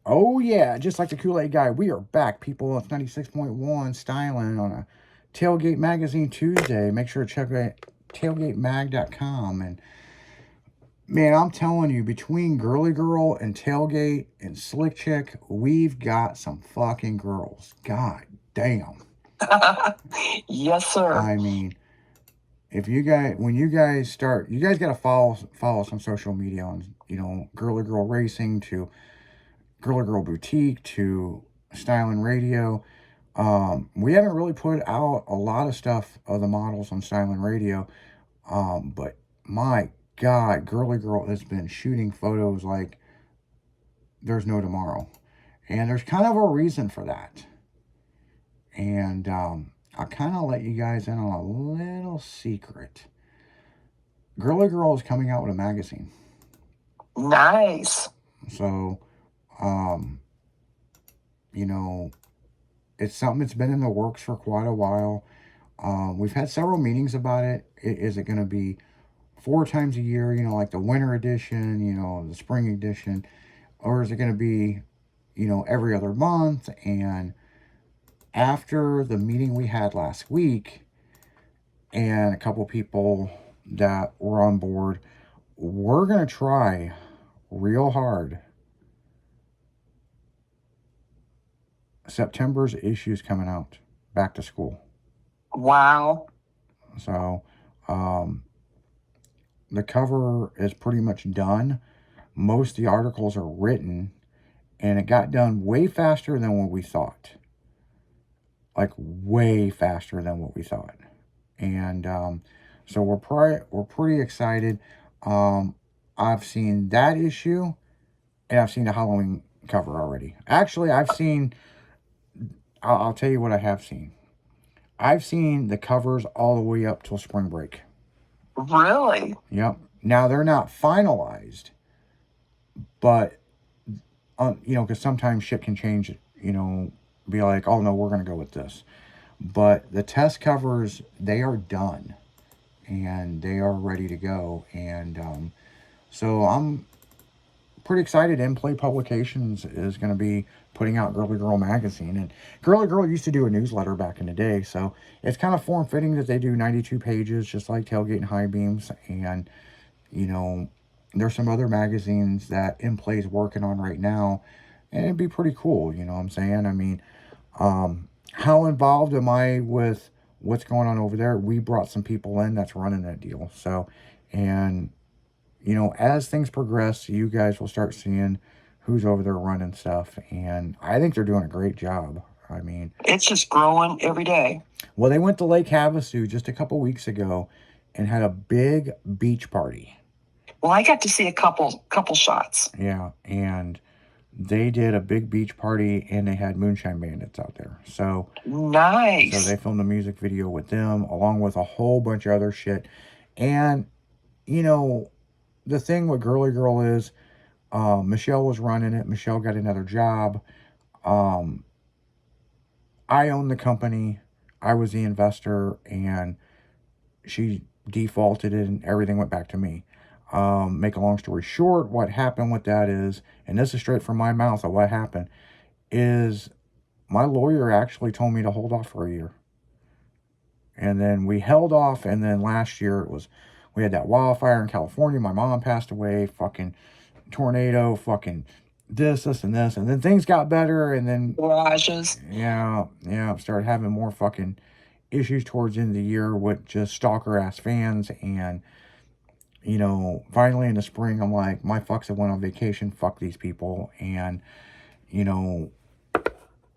Oh, yeah, just like the Kool-Aid guy, we are back, people. It's 96.1 Styling on a Tailgate Magazine Tuesday. Make sure to check out tailgatemag.com. And man, I'm telling you, between Girly Girl and Tailgate and Slick Chick, we've got some fucking girls. God damn. Yes, sir. I mean, if you guys, when you guys start, you guys got to follow some social media on, Girly Girl Racing to Girly Girl Boutique to Styling Radio. We haven't really put out a lot of stuff of the models on Styling Radio, but my God, Girly Girl has been shooting photos like there's no tomorrow, and there's kind of a reason for that. And I'll kind of let you guys in on a little secret. Girly Girl is coming out with a magazine. Nice. So, um, it's something that's been in the works for quite a while. We've had several meetings about it. Is it going to be 4 times a year, like the winter edition, the spring edition? Or is it going to be, every other month? And after the meeting we had last week, and a couple people that were on board, we're going to try real hard. September's issues coming out, back to school. Wow. So, the cover is pretty much done. Most of the articles are written, and it got done way faster than what we thought. Like, way faster than what we thought. And so we're pretty excited. I've seen that issue, and I've seen the Halloween cover already. Actually, I'll tell you what I have seen. I've seen the covers all the way up till spring break. Really? Yep. Now, they're not finalized, but, because sometimes shit can change, be like, oh no, we're going to go with this. But the test covers, they are done, and they are ready to go. And so I'm pretty excited. In Play Publications is going to be putting out Girly Girl magazine, and Girly Girl used to do a newsletter back in the day, so it's kind of form fitting that they do 92 pages, just like Tailgate and High Beams. And there's some other magazines that In Play's working on right now, and it'd be pretty cool. You know what I'm saying? I mean, how involved am I with what's going on over there? We brought some people in that's running that deal. So, and as things progress, you guys will start seeing who's over there running stuff. And I think they're doing a great job. I mean, it's just growing every day. Well, they went to Lake Havasu just a couple weeks ago and had a big beach party. Well, I got to see a couple shots. Yeah, and they did a big beach party, and they had Moonshine Bandits out there. So nice. So they filmed a music video with them, along with a whole bunch of other shit. And the thing with Girly Girl is, Michelle was running it. Michelle got another job. I own the company. I was the investor, and she defaulted it, and everything went back to me. Make a long story short, what happened with that is, and this is straight from my mouth of what happened, is my lawyer actually told me to hold off for a year. And then we held off, and then last year we had that wildfire in California. My mom passed away, fucking tornado, fucking this, and this. And then things got better, and then garages. Yeah, started having more fucking issues towards the end of the year with just stalker ass fans. And finally in the spring, I'm like, my fucks have went on vacation, fuck these people. And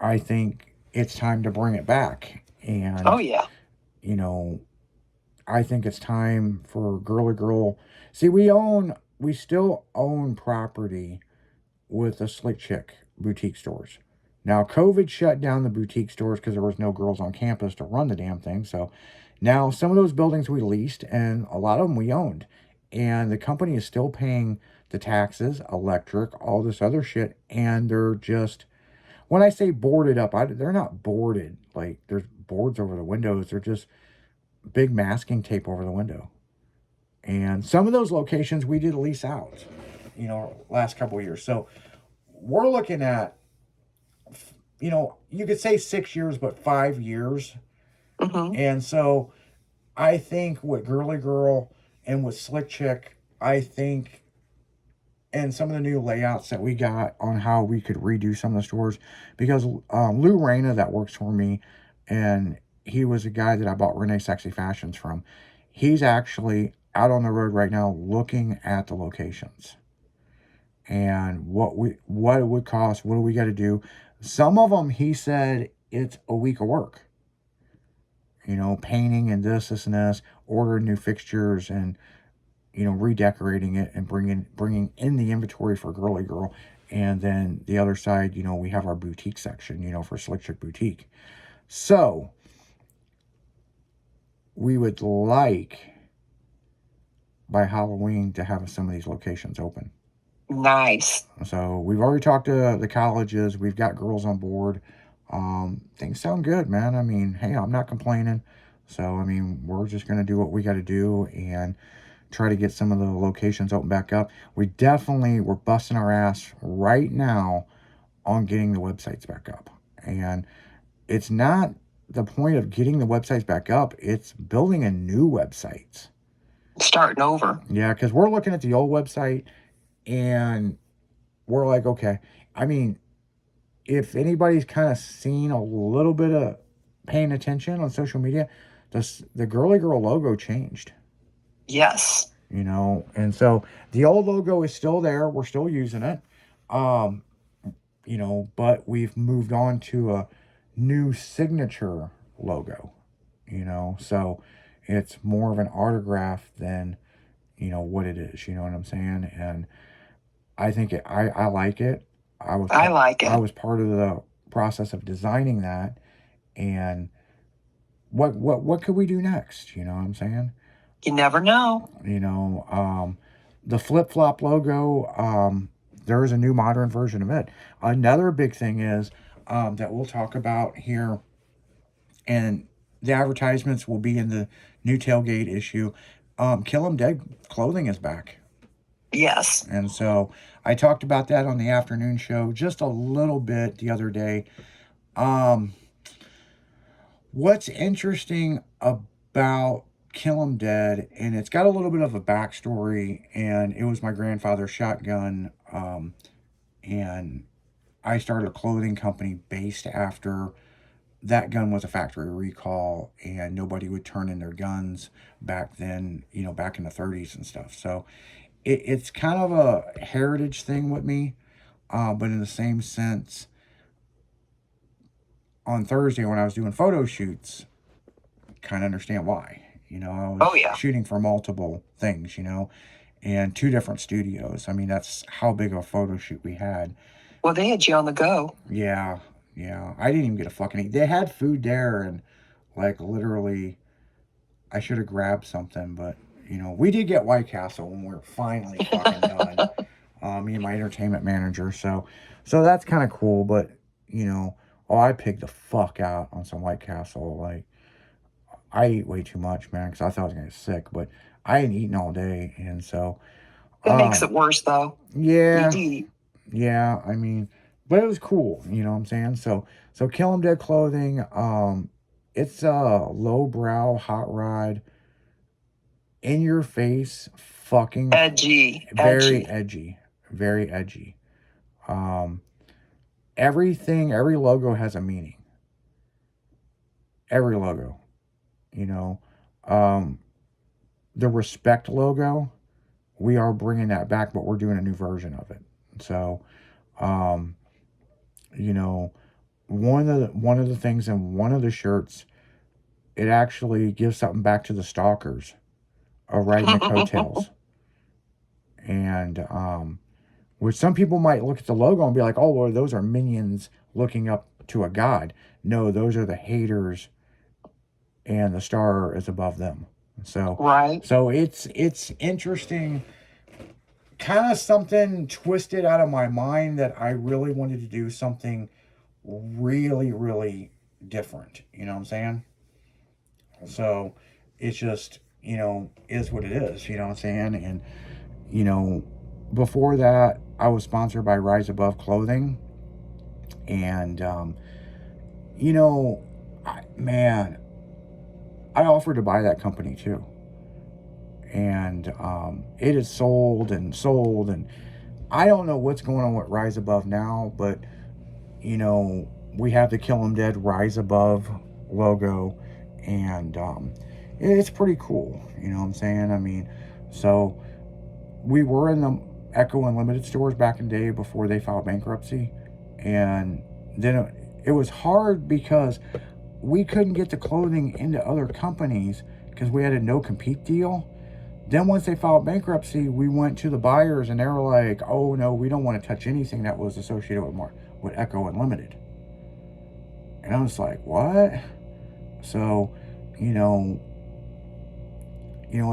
I think it's time to bring it back. And oh yeah, I think it's time for Girly Girl. See, we still own property with the Slick Chick boutique stores. Now, COVID shut down the boutique stores because there was no girls on campus to run the damn thing. So now some of those buildings we leased, and a lot of them we owned. And the company is still paying the taxes, electric, all this other shit. And they're just, when I say boarded up, they're not boarded. Like, there's boards over the windows. They're just big masking tape over the window. And some of those locations we did lease out, last couple of years. So we're looking at, you could say 6 years, but 5 years. Mm-hmm. And so I think with Girly Girl and with Slick Chick, I think, and some of the new layouts that we got on how we could redo some of the stores, because Lou Reyna, that works for me, and he was a guy that I bought Renee Sexy Fashions from. He's actually out on the road right now looking at the locations and what it would cost, what do we got to do. Some of them, he said, it's a week of work. Painting and this and this, ordering new fixtures and redecorating it and bringing in the inventory for Girly Girl. And then the other side, we have our boutique section, for Slick Chick Boutique. So we would like by Halloween to have some of these locations open. Nice. So we've already talked to the colleges. We've got girls on board. Things sound good, man. I mean, hey, I'm not complaining. So, I mean, we're just going to do what we got to do and try to get some of the locations open back up. We're busting our ass right now on getting the websites back up. And it's not the point of getting the websites back up. It's building a new website. Starting over. Yeah, because we're looking at the old website and we're like, okay, I mean, if anybody's kind of seen a little bit of paying attention on social media, the Girly Girl logo changed. Yes. And so the old logo is still there. We're still using it. But we've moved on to a new signature logo, so it's more of an autograph than, what it is, you know what I'm saying? And I think I like it. I like it. I was part of the process of designing that, and what could we do next? You know what I'm saying? You never know. The flip flop logo. There is a new modern version of it. Another big thing is that we'll talk about here, and the advertisements will be in the new tailgate issue. Kill 'em Dead clothing is back. Yes. And so I talked about that on the afternoon show just a little bit the other day. What's interesting about Kill 'em Dead, and it's got a little bit of a backstory, and it was my grandfather's shotgun, and I started a clothing company based after that gun was a factory recall, and nobody would turn in their guns back then, back in the 30s and stuff. So it's kind of a heritage thing with me, but in the same sense, on Thursday when I was doing photo shoots, kind of understand why. I was shooting for multiple things, and 2 different studios. I mean, that's how big of a photo shoot we had. Well, they had you on the go. Yeah. I didn't even get a fucking eat. They had food there, and like literally, I should have grabbed something, but we did get White Castle when we were finally fucking done. Me and my entertainment manager. So that's kind of cool. But I pigged the fuck out on some White Castle. Like, I ate way too much, man, because I thought I was gonna get sick. But I ain't eating all day, and so it makes it worse, though. Yeah, You eat. Yeah. I mean, but it was cool. You know what I'm saying? So Kill 'em Dead clothing. It's a lowbrow hot rod, in your face, fucking Edgy. very edgy, very edgy. Every logo has a meaning. Every logo, the respect logo, we are bringing that back, but we're doing a new version of it. So, one of the things in one of the shirts, it actually gives something back to the stalkers of riding the coattails. And which some people might look at the logo and be like, oh, well, those are minions looking up to a god. No, those are the haters, and the star is above them. So right. So it's interesting, kind of something twisted out of my mind, that I really wanted to do something really, really different. You know what I'm saying? So it's just, is what it is. You know what I'm saying? And before that, I was sponsored by Rise Above Clothing. And, you know, man, I offered to buy that company too. And it is sold and sold. And I don't know what's going on with Rise Above now, but, you know, we have the Kill 'Em Dead Rise Above logo. And it's pretty cool. You know what I'm saying? I mean, so we were in the Echo Unlimited stores back in the day before they filed bankruptcy. And then it was hard because we couldn't get the clothing into other companies because we had a no compete deal. Then once they filed bankruptcy, we went to the buyers and they were like, "Oh no, we don't want to touch anything that was associated with Echo Unlimited." And I was like, "What?" So, you know,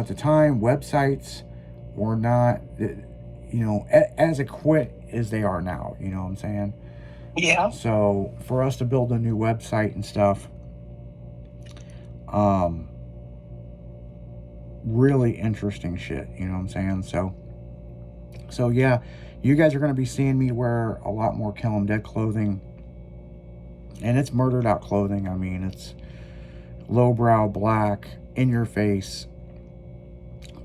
at the time, websites were not, as equipped as they are now. You know what I'm saying? Yeah. So for us to build a new website and stuff, really interesting shit. You know what I'm saying? So yeah, you guys are going to be seeing me wear a lot more Kill 'Em Dead clothing, and it's murdered out clothing. I mean, it's lowbrow, black, in your face.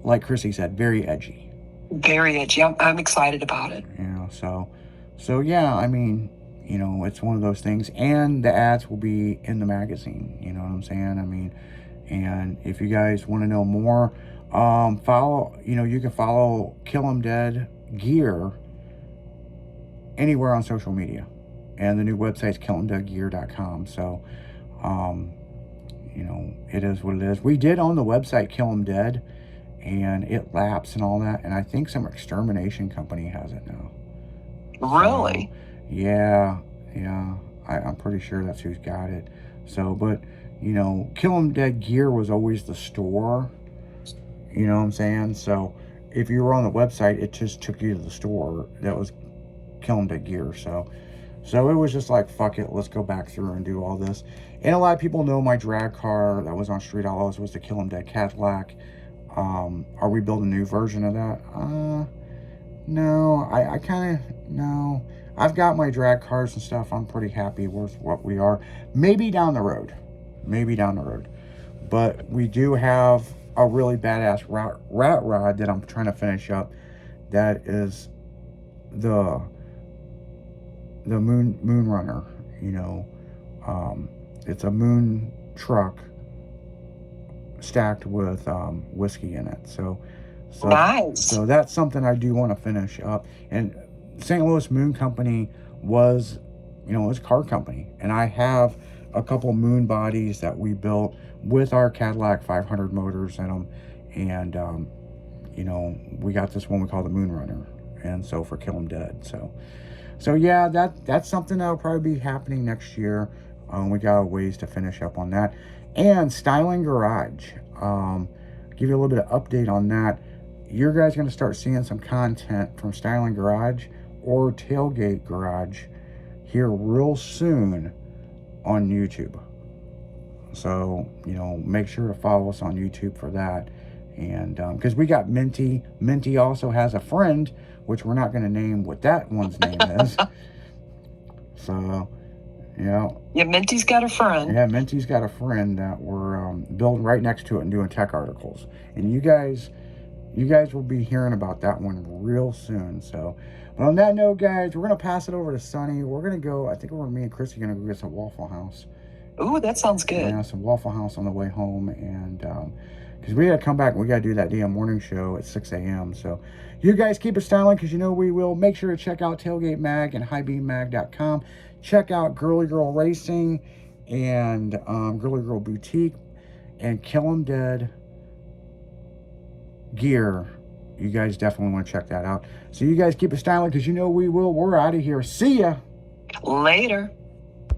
Like Chrissy said, very edgy. Very edgy. I'm excited about it. You know, so yeah, I mean, it's one of those things. And the ads will be in the magazine. You know what I'm saying? I mean, and if you guys want to know more, follow, you can follow Kill 'Em Dead Gear anywhere on social media. And the new website's killemdeadgear.com. So, it is what it is. We did own the website Kill 'Em Dead, and it lapsed and all that. And I think some extermination company has it now. Really? So, yeah. I'm pretty sure that's who's got it. So, but, Kill 'Em Dead Gear was always the store. You know what I'm saying? So, if you were on the website, it just took you to the store. That was Kill 'Em Dead Gear. So it was just like, fuck it, let's go back through and do all this. And a lot of people know my drag car that was on Street Outlaws was the Kill 'Em Dead Cadillac. Are we building a new version of that? No, I kind of, no. I've got my drag cars and stuff. I'm pretty happy with what we are. Maybe down the road. But we do have a really badass rat rod that I'm trying to finish up. That is the moon runner. It's a moon truck stacked with whiskey in it. So Nice. So that's something I do want to finish up. And St. Louis Moon Company was, it was a car company, and I have a couple moon bodies that we built with our Cadillac 500 motors in them. And we got this one we call the Moon Runner, and so for Kill 'Em Dead. So yeah, that's something that'll probably be happening next year. We got a ways to finish up on that. And Styling Garage, give you a little bit of update on that. You're guys going to start seeing some content from Styling Garage or Tailgate Garage here real soon on YouTube. So, make sure to follow us on YouTube for that. And because we got Minty. Minty also has a friend, which we're not going to name what that one's name is. So, Yeah, Minty's got a friend. Yeah, Minty's got a friend that we're building right next to it and doing tech articles. And you guys will be hearing about that one real soon. So, but on that note, guys, we're going to pass it over to Sunny. We're going to go, I think me and Chrissy are going to go get some Waffle House. Ooh, that sounds good. Yeah, some Waffle House on the way home. And because we got to come back and we got to do that damn morning show at 6 a.m. So you guys keep it styling, because we will. Make sure to check out Tailgate Mag and highbeammag.com. Check out Girly Girl Racing and Girly Girl Boutique and Kill 'Em Dead Gear. You guys definitely want to check that out. So you guys keep it styling, because we will. We're out of here. See ya. Later.